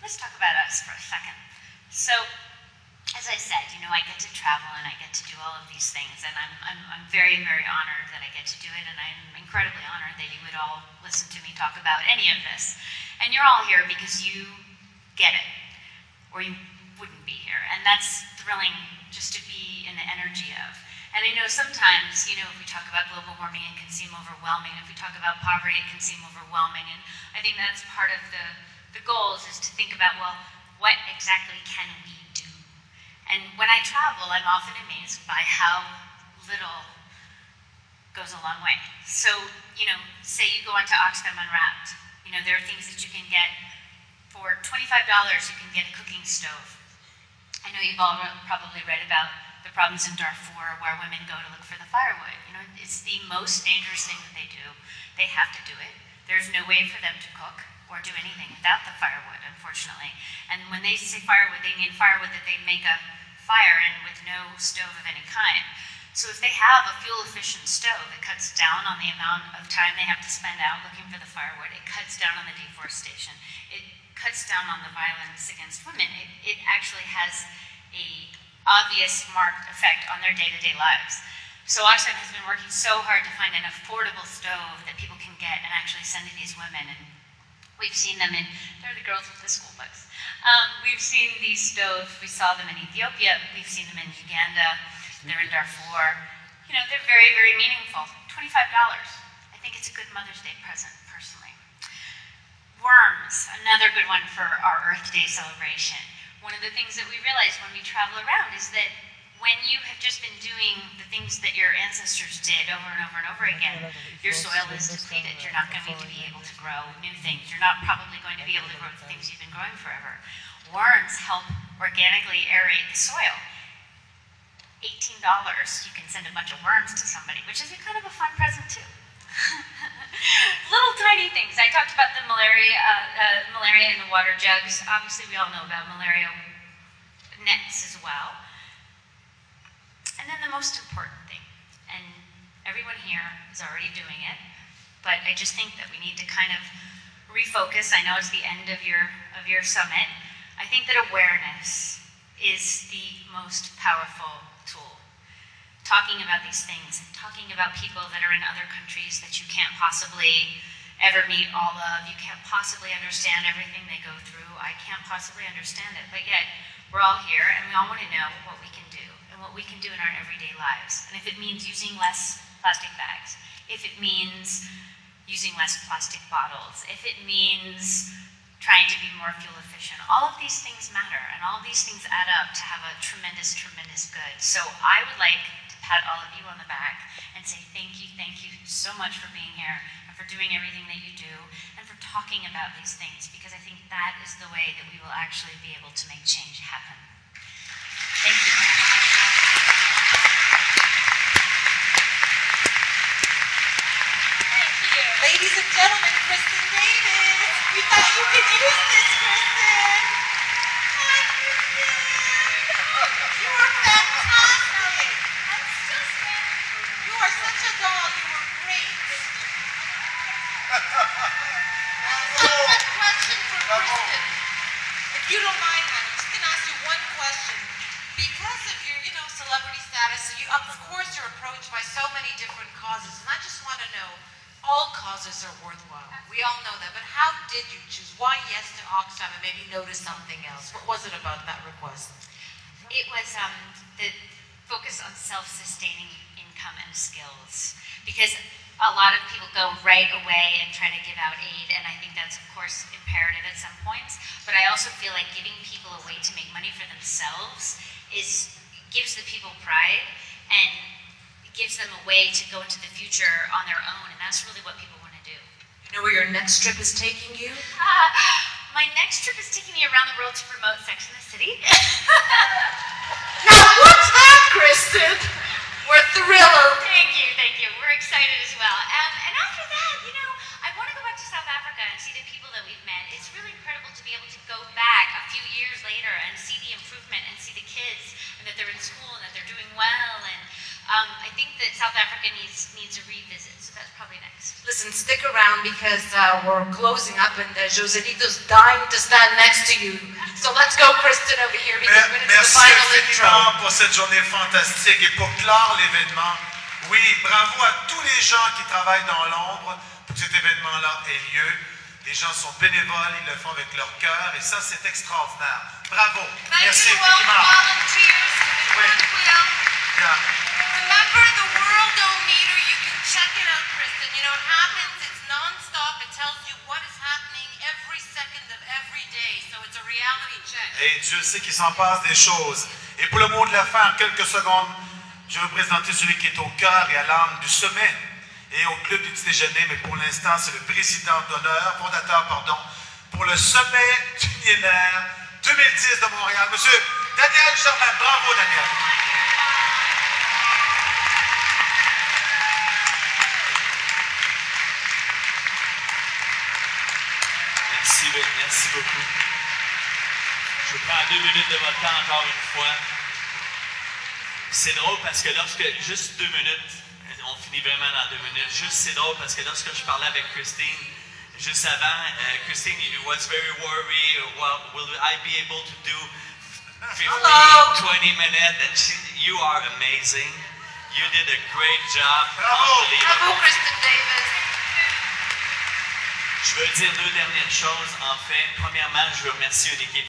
let's talk about us for a second. So, as I said, you know, I get to travel and I get to do all of these things, and I'm very, very honored that I get to do it, and I'm incredibly honored that you would all listen to me talk about any of this. And you're all here because you get it, or you wouldn't be here, and that's thrilling just to be in the energy of. And I know sometimes, you know, if we talk about global warming, it can seem overwhelming. If we talk about poverty, it can seem overwhelming, and I think that's part of the goals is to think about, well, what exactly can we do? And when I travel, I'm often amazed by how little goes a long way. So, you know, say you go onto OXFAM Unwrapped. You know, there are things that you can get for $25. You can get a cooking stove. I know you've all probably read about the problems in Darfur where women go to look for the firewood. You know, it's the most dangerous thing that they do. They have to do it. There's no way for them to cook or do anything without the firewood, unfortunately. And when they say firewood, they mean firewood that they make a fire in with no stove of any kind. So if they have a fuel-efficient stove, it cuts down on the amount of time they have to spend out looking for the firewood. It cuts down on the deforestation. It cuts down on the violence against women. It actually has a obvious marked effect on their day-to-day lives. So OXFAM has been working so hard to find an affordable stove that people can get and actually send to these women. And we've seen them in, they're the girls with the school books. We've seen these stoves, we saw them in Ethiopia, we've seen them in Uganda, they're in Darfur. You know, they're very, very meaningful. $25. I think it's a good Mother's Day present, personally. Worms, another good one for our Earth Day celebration. One of the things that we realize when we travel around is that when you have just been doing the things that your ancestors did over and over and over again, your soil is depleted. You're not going to be able to grow new things. You're not probably going to be able to grow the things you've been growing forever. Worms help organically aerate the soil. $18, you can send a bunch of worms to somebody, which is kind of a fun present too. Little tiny things. I talked about the malaria in the water jugs. Obviously, we all know about malaria nets as well. And then the most important thing, and everyone here is already doing it, but I just think that we need to kind of refocus. I know it's the end of your summit. I think that awareness is the most powerful tool. Talking about these things, talking about people that are in other countries that you can't possibly ever meet all of, you can't possibly understand everything they go through, I can't possibly understand it, but yet we're all here and we all want to know what we can do and what we can do in our everyday lives. And if it means using less plastic bags, if it means using less plastic bottles, if it means trying to be more fuel efficient, all of these things matter and all of these things add up to have a tremendous, tremendous good. So I would like to pat all of you on the back and say thank you so much for being here and for doing everything that you do and for talking about these things, because I think that is the way that we will actually be able to make change happen. Thank you. Thank you. Ladies and gentlemen, Kristin Davis. We thought you could use this, Kristin. Hi, Kristin. You are fantastic. I'm still standing. You are such a doll. You were great. I have a question for Kristin. If you don't mind, I'm just going to ask you one question. Because of your, celebrity status, of course you're approached by so many different causes, and I just want to know, all causes are worthwhile. We all know that, but how did you choose? Why yes to OXFAM and maybe no to something else? What was it about that request? It was the focus on self-sustaining income and skills, because a lot of people go right away and try to give out aid, and I think that's of course imperative at some points, but I also feel like giving people a way to make money for themselves gives the people pride and gives them a way to go into the future on their own, and that's really what people want to do. You know where your next trip is taking you? My next trip is taking me around the world to promote Sex and the City. Now what's that, Kristin? We're thrilled. Thank you. We're excited as well. And after that, I want to go back to South Africa and see the people that we've met. It's really incredible to be able to go back a few years later and see the improvement and see the kids and that they're in school and that they're doing well. And I think that South Africa needs a revisit, so that's probably next. Listen, and stick around because we're closing up and Joselito's dying to stand next to you. So let's go, Kristin, over here because we're going to do the Merci final infiniment intro. pour cette journée fantastique et pour clore l'événement. Oui, bravo à tous les gens qui travaillent dans l'ombre pour que cet événement-là ait lieu. Les gens sont bénévoles, ils le font avec leur cœur et ça, c'est extraordinaire. Bravo. Merci Thank you to all the infiniment. volunteers to Oui. Montreal. Yeah. Remember the worldometer, you can check it out, Kristin. You know, it happens, it's non-stop, it tells you what is happening every second of every day. So it's a reality check. Et Dieu sait qu'il s'en passe des choses. Et pour le mot de la fin, en quelques secondes, je vais vous présenter celui qui est au cœur et à l'âme du sommet et au club du petit déjeuner, mais pour l'instant, c'est le président d'honneur, fondateur, pardon, pour le sommet du millénaire 2010 de Montréal, monsieur Daniel Germain. Bravo, Daniel. Merci beaucoup. Je prends 2 minutes de votre temps encore une fois. C'est drôle parce que juste 2 minutes, on finit vraiment dans 2 minutes. C'est drôle parce que lorsque je parlais avec Kristin, juste avant, Kristin was very worried, well, will I be able to do 15, 20 minutes? And you are amazing. You did a great job. Bravo. Bravo, Kristin Davis. Je veux dire 2 dernières choses. En fait, premièrement, je veux remercier une équipe